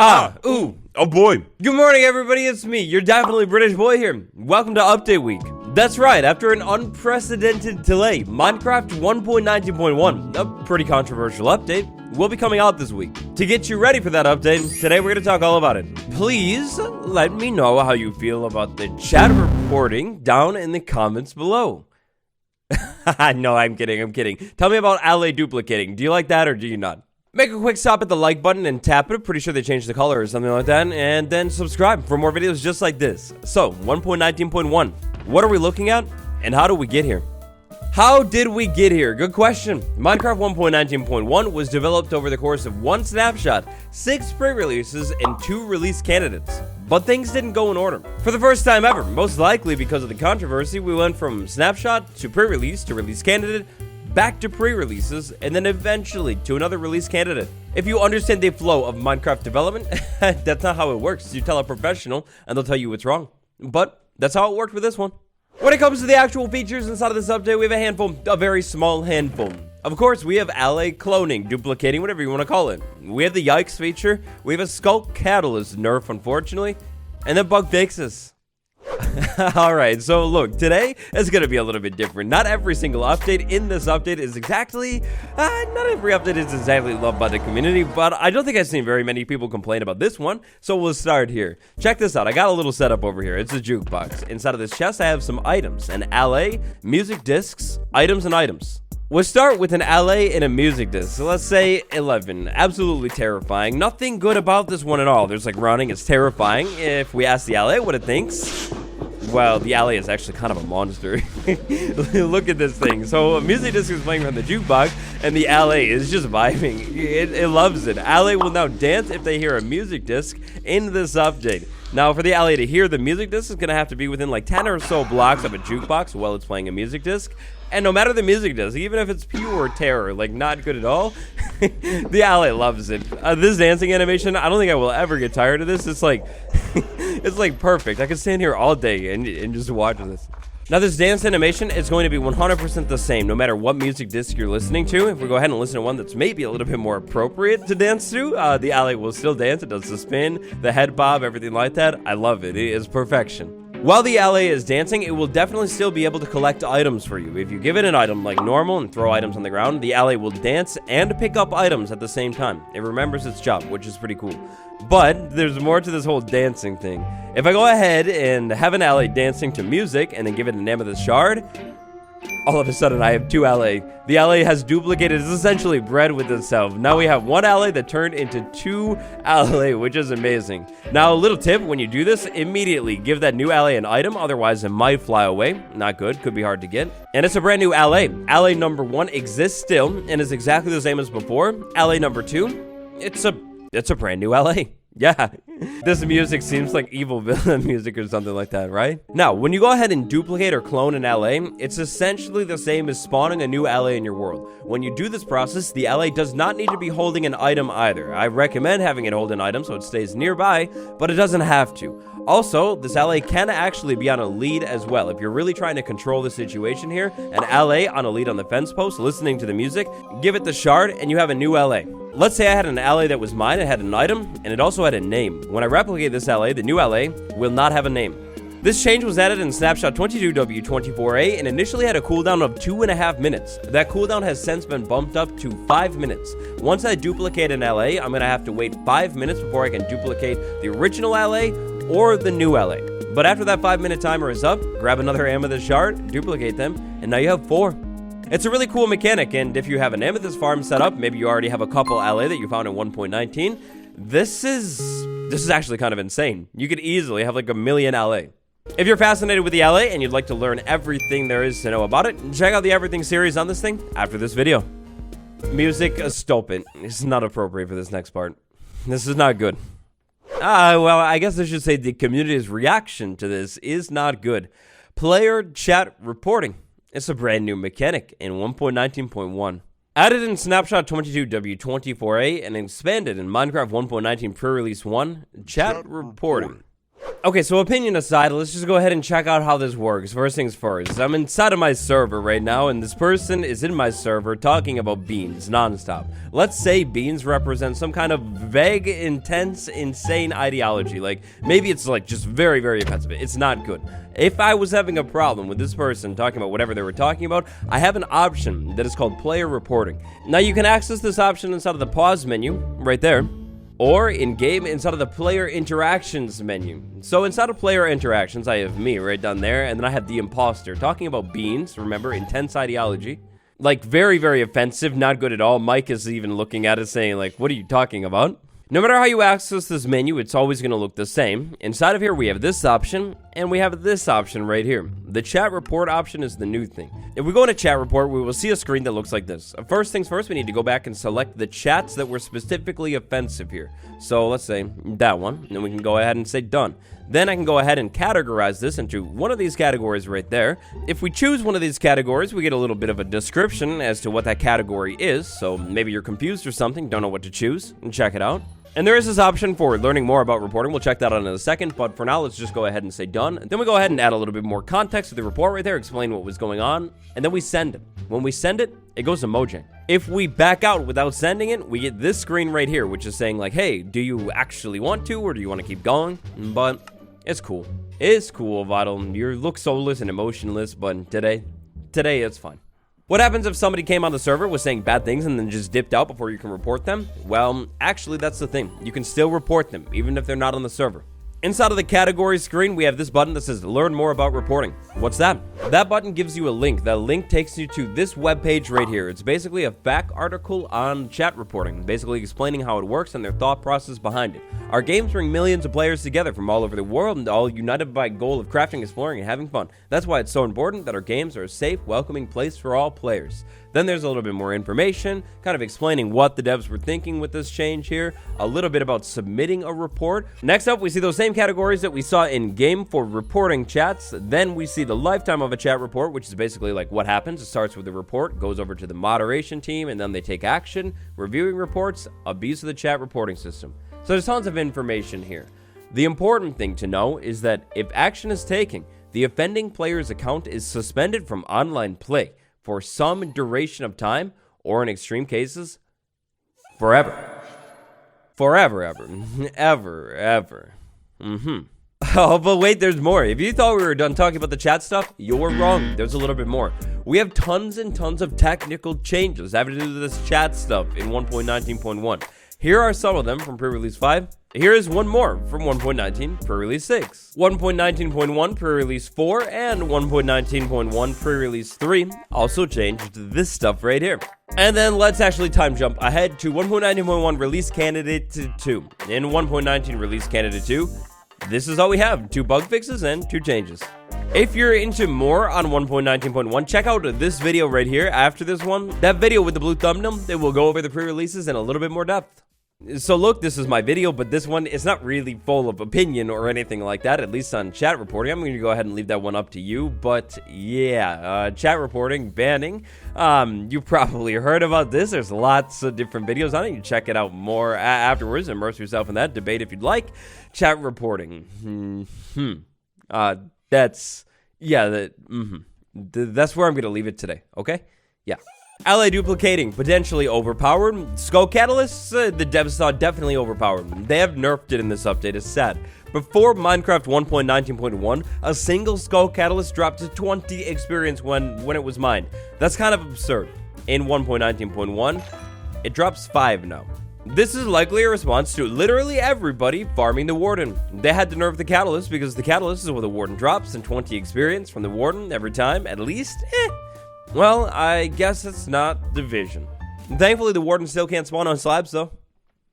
Oh boy. Good morning, everybody. It's me, your definitely British boy here. Welcome to Update Week. That's right, after an unprecedented delay, Minecraft 1.19.1, a pretty controversial update, will be coming out this week. To get you ready for that update, today we're going to talk all about it. Please let me know how you feel about the chat reporting down in the comments below. No, I'm kidding. Tell me about Allay duplicating. Do you like that or do you not? Make a quick stop at the like button and tap it. Pretty sure they changed the color or something like that. And then subscribe for more videos just like this. So, 1.19.1. What are we looking at? And how do we get here? How did we get here? Good question. Minecraft 1.19.1 was developed over the course of one snapshot, 6 pre-releases, and 2 release candidates. But things didn't go in order. For the first time ever, most likely because of the controversy, we went from snapshot to pre-release to release candidate, back to pre-releases, and then eventually to another release candidate. If you understand the flow of Minecraft development, that's not how it works. You tell a professional and they'll tell you what's wrong. But that's how it worked with this one. When it comes to the actual features inside of this update, we have a handful, a very small handful. Of course, we have Allay cloning, duplicating, whatever you want to call it. We have the Yikes feature, we have a Skull Catalyst nerf, unfortunately, and then bug fixes. Alright, so look, today is going to be a little bit different. Not every single update in this update is exactly, not every update is exactly loved by the community, but I don't think I've seen very many people complain about this one, so we'll start here. Check this out, I got a little setup over here. It's a jukebox. Inside of this chest, I have some items, an Allay, music discs, items, and items. We'll start with an Allay and a music disc. So let's say 11. Absolutely terrifying. Nothing good about this one at all. There's like running. It's terrifying. If we ask the Allay what it thinks, well, the Allay is actually kind of a monster. Look at this thing. So a music disc is playing from the jukebox, and the Allay is just vibing. It loves it. Allay will now dance if they hear a music disc in this update. Now, for the Allay to hear the music disc, is going to have to be within like 10 or so blocks of a jukebox while it's playing a music disc. And no matter the music disc, even if it's pure terror, like not good at all, the Allay loves it. This dancing animation, I don't think I will ever get tired of this. It's like, it's like perfect. I could stand here all day and just watch this. Now, this dance animation is going to be 100% the same, no matter what music disc you're listening to. If we go ahead and listen to one that's maybe a little bit more appropriate to dance to, the Allay will still dance. It does the spin, the head bob, everything like that. I love it. It is perfection. While the Allay is dancing, it will definitely still be able to collect items for you. If you give it an item like normal and throw items on the ground, the Allay will dance and pick up items at the same time. It remembers its job, which is pretty cool. But there's more to this whole dancing thing. If I go ahead and have an Allay dancing to music and then give it an amethyst shard, all of a sudden I have 2 Allay. The Allay has duplicated, it's essentially bred with itself. Now we have 1 Allay that turned into 2 Allay, which is amazing. Now a little tip, when you do this, immediately give that new Allay an item, otherwise it might fly away. Not good, could be hard to get. And it's a brand new Allay. Allay number 1 exists still and is exactly the same as before. Allay number 2, it's a brand new Allay. Yeah, this music seems like evil villain music or something like that, right? Now, when you go ahead and duplicate or clone an Allay, it's essentially the same as spawning a new Allay in your world. When you do this process, the Allay does not need to be holding an item either. I recommend having it hold an item so it stays nearby, but it doesn't have to. Also, this Allay can actually be on a lead as well. If you're really trying to control the situation here, an Allay on a lead on the fence post, listening to the music, give it the shard, and you have a new Allay. Let's say I had an Allay that was mine, it had an item, and it also had a name. When I replicate this Allay, the new Allay will not have a name. This change was added in snapshot 22W24A and initially had a cooldown of 2.5 minutes. That cooldown has since been bumped up to 5 minutes. Once I duplicate an Allay, I'm going to have to wait 5 minutes before I can duplicate the original Allay or the new Allay. But after that 5-minute timer is up, grab another amethyst shard, duplicate them, and now you have 4. It's a really cool mechanic, and if you have an amethyst farm set up, maybe you already have a couple Allay that you found in 1.19, this is actually kind of insane. You could easily have like a million Allay. If you're fascinated with the Allay and you'd like to learn everything there is to know about it, check out the Everything series on this thing after this video. Music, stop it. It's not appropriate for this next part. This is not good. Well, I guess I should say the community's reaction to this is not good. Player chat reporting. It's a brand new mechanic in 1.19.1. Added in Snapshot 22W24A and expanded in Minecraft 1.19 pre-release 1, chat reporting. Okay, so opinion aside, let's just go ahead and check out how this works. First things first, I'm inside of my server right now, and this person is in my server talking about beans nonstop. Let's say beans represent some kind of vague, intense, insane ideology. Like, maybe it's like just very, very offensive. It's not good. If I was having a problem with this person talking about whatever they were talking about, I have an option that is called player reporting. Now, you can access this option inside of the pause menu right there, or in-game inside of the player interactions menu. So inside of player interactions, I have me right down there, and then I have the imposter talking about beans. Remember, intense ideology. Like, very, very offensive, not good at all. Mike is even looking at it saying, like, what are you talking about? No matter how you access this menu, it's always going to look the same. Inside of here, we have this option, and we have this option right here. The chat report option is the new thing. If we go into chat report, we will see a screen that looks like this. First things first, we need to go back and select the chats that were specifically offensive here. So let's say that one, and we can go ahead and say done. Then I can go ahead and categorize this into one of these categories right there. If we choose one of these categories, we get a little bit of a description as to what that category is. So maybe you're confused or something, don't know what to choose, and check it out. And there is this option for learning more about reporting. We'll check that out in a second, but for now, let's just go ahead and say done. Then we go ahead and add a little bit more context to the report right there, explain what was going on, and then we send it. When we send it, it goes to Mojang. If we back out without sending it, we get this screen right here, which is saying like, hey, do you actually want to, or do you want to keep going? But it's cool. It's cool, Vital. You look soulless and emotionless, but today it's fine. What happens if somebody came on the server, was saying bad things, and then just dipped out before you can report them? Well, actually, that's the thing. You can still report them, even if they're not on the server. Inside of the categories screen, we have this button that says learn more about reporting. What's that? That button gives you a link. That link takes you to this web page right here. It's basically a back article on chat reporting, basically explaining how it works and their thought process behind it. Our games bring millions of players together from all over the world, and all united by a goal of crafting, exploring, and having fun. That's why it's so important that our games are a safe, welcoming place for all players. Then there's a little bit more information, kind of explaining what the devs were thinking with this change here, a little bit about submitting a report. Next up, we see those same categories that we saw in game for reporting chats. Then we see the lifetime of a chat report, which is basically like what happens. It starts with the report, goes over to the moderation team, and then they take action, reviewing reports, abuse of the chat reporting system. So there's tons of information here. The important thing to know is that if action is taken, the offending player's account is suspended from online play for some duration of time, or in extreme cases, forever. Forever, ever. Oh, but wait, there's more. If you thought we were done talking about the chat stuff, you're wrong. There's a little bit more. We have tons and tons of technical changes having to do with this chat stuff in 1.19.1. Here are some of them from pre-release 5. Here is one more from 1.19 pre-release 6, 1.19.1 pre-release 4, and 1.19.1 pre-release 3 also changed this stuff right here. And then let's actually time jump ahead to 1.19.1 release candidate 2. In 1.19 release candidate 2, this is all we have, 2 bug fixes and 2 changes. If you're into more on 1.19.1, check out this video right here after this one. That video with the blue thumbnail, they will go over the pre-releases in a little bit more depth. So look, this is my video, but this one is not really full of opinion or anything like that, at least on chat reporting. I'm going to go ahead and leave that one up to you, but yeah, chat reporting, banning. You probably heard about this. There's lots of different videos on it. You can check it out more afterwards. Immerse yourself in that debate if you'd like. Chat reporting. That's where I'm going to leave it today, okay? Yeah. Allay duplicating, potentially overpowered. Skull catalysts, the devs thought definitely overpowered. They have nerfed it in this update, it's sad. Before Minecraft 1.19.1, a single skull catalyst dropped to 20 experience when it was mined. That's kind of absurd. In 1.19.1, it drops 5 now. This is likely a response to literally everybody farming the Warden. They had to nerf the catalyst because the catalyst is where the Warden drops, and 20 experience from the Warden every time, at least, Well, I guess it's not Division. Thankfully, the Warden still can't spawn on slabs, though.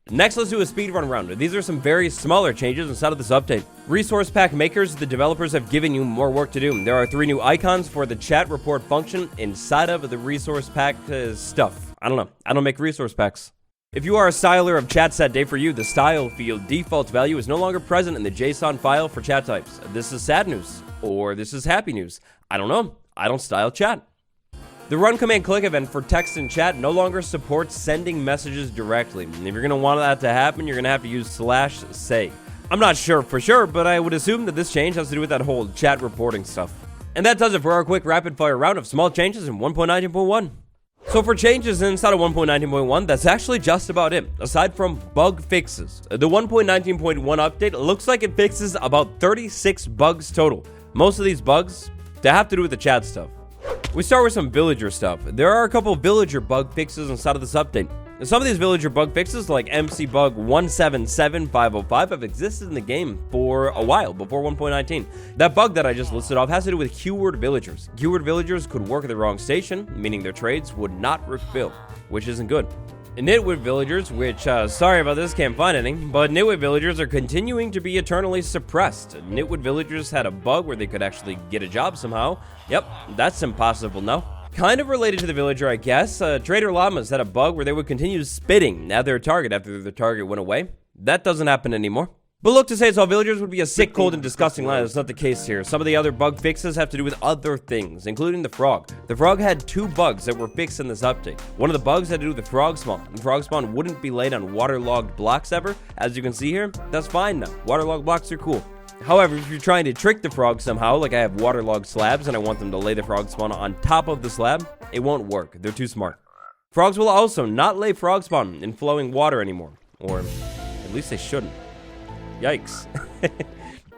Next, let's do a speedrun round. These are some very smaller changes inside of this update. Resource pack makers, the developers have given you more work to do. There are 3 new icons for the chat report function inside of the resource pack stuff. I don't know. I don't make resource packs. If you are a styler of chat set day for you, the style field default value is no longer present in the JSON file for chat types. This is sad news, or this is happy news. I don't know. I don't style chat. The run command click event for text and chat no longer supports sending messages directly. And if you're going to want that to happen, you're going to have to use /say. I'm not sure for sure, but I would assume that this change has to do with that whole chat reporting stuff. And that does it for our quick rapid-fire round of small changes in 1.19.1. So for changes inside of 1.19.1, that's actually just about it, aside from bug fixes. The 1.19.1 update looks like it fixes about 36 bugs total. Most of these bugs, they have to do with the chat stuff. We start with some villager stuff. There are a couple villager bug fixes inside of this update. Some of these villager bug fixes, like MC bug 177505, have existed in the game for a while, before 1.19. That bug that I just listed off has to do with keyword villagers. Keyword villagers could work at the wrong station, meaning their trades would not refill, which isn't good. Nitwit villagers, which, sorry about this, can't find any, but Nitwit villagers are continuing to be eternally suppressed. Nitwit villagers had a bug where they could actually get a job somehow. Yep, that's impossible now. Kind of related to the villager, I guess, Trader Llamas had a bug where they would continue spitting at their target after their target went away. That doesn't happen anymore. But look, to say it's all villagers would be a sick, cold, and disgusting lie. That's not the case here. Some of the other bug fixes have to do with other things, including the frog. The frog had 2 bugs that were fixed in this update. One of the bugs had to do with the frog spawn. The frog spawn wouldn't be laid on waterlogged blocks ever. As you can see here, that's fine now. Waterlogged blocks are cool. However, if you're trying to trick the frog somehow, like I have waterlogged slabs and I want them to lay the frog spawn on top of the slab, it won't work. They're too smart. Frogs will also not lay frog spawn in flowing water anymore. Or at least they shouldn't. Yikes.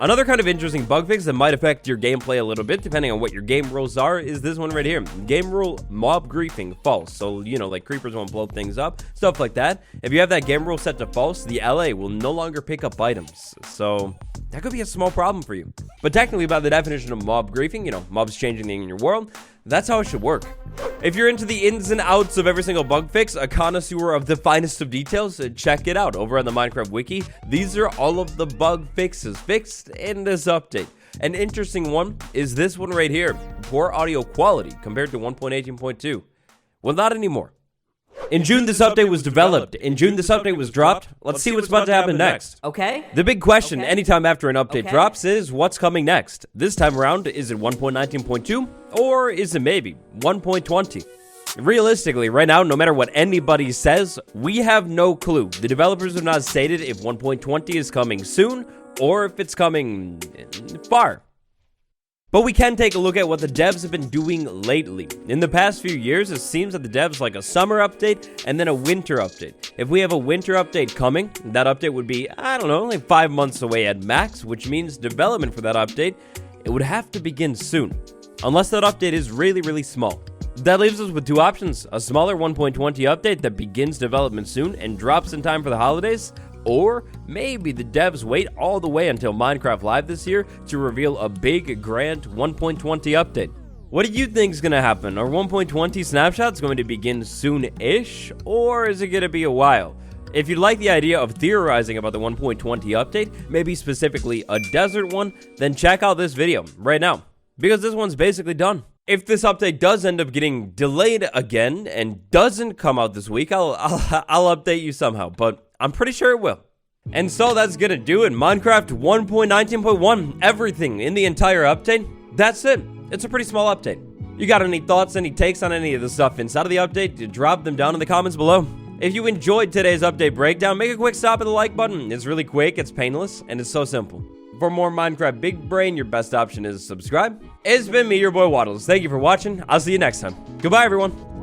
Another kind of interesting bug fix that might affect your gameplay a little bit, depending on what your game rules are, is this one right here. Game rule mob griefing false. So, you know, like creepers won't blow things up, stuff like that. If you have that game rule set to false, the Allay will no longer pick up items. So that could be a small problem for you. But technically, by the definition of mob griefing, you know, mobs changing in your world, that's how it should work. If you're into the ins and outs of every single bug fix, a connoisseur of the finest of details, check it out over on the Minecraft wiki. These are all of the bug fixes fixed in this update. An interesting one is this one right here. Poor audio quality compared to 1.18.2. Well, not anymore. In June, this update was developed. In June, this update was dropped. Let's see what's about to happen next. Okay. The big question anytime after an update drops is what's coming next. This time around, is it 1.19.2 or is it maybe 1.20? Realistically, right now, no matter what anybody says, we have no clue. The developers have not stated if 1.20 is coming soon or if it's coming far. But we can take a look at what the devs have been doing lately. In the past few years, it seems that the devs like a summer update and then a winter update. If we have a winter update coming, that update would be, I don't know, like 5 months away at max, which means development for that update, it would have to begin soon. Unless that update is really, really small. That leaves us with 2 options. A smaller 1.20 update that begins development soon and drops in time for the holidays, or maybe the devs wait all the way until Minecraft Live this year to reveal a big, grand 1.20 update. What do you think is going to happen? Are 1.20 snapshots going to begin soon-ish, or is it going to be a while? If you'd like the idea of theorizing about the 1.20 update, maybe specifically a desert one, then check out this video right now, because this one's basically done. If this update does end up getting delayed again and doesn't come out this week, I'll update you somehow, but I'm pretty sure it will. And so that's gonna do it. Minecraft 1.19.1, everything in the entire update, that's it. It's a pretty small update. You got any thoughts, any takes on any of the stuff inside of the update? Drop them down in the comments below. If you enjoyed today's update breakdown, make a quick stop at the like button. It's really quick, it's painless, and it's so simple. For more Minecraft Big Brain, your best option is subscribe. It's been me, your boy Waddles. Thank you for watching. I'll see you next time. Goodbye, everyone.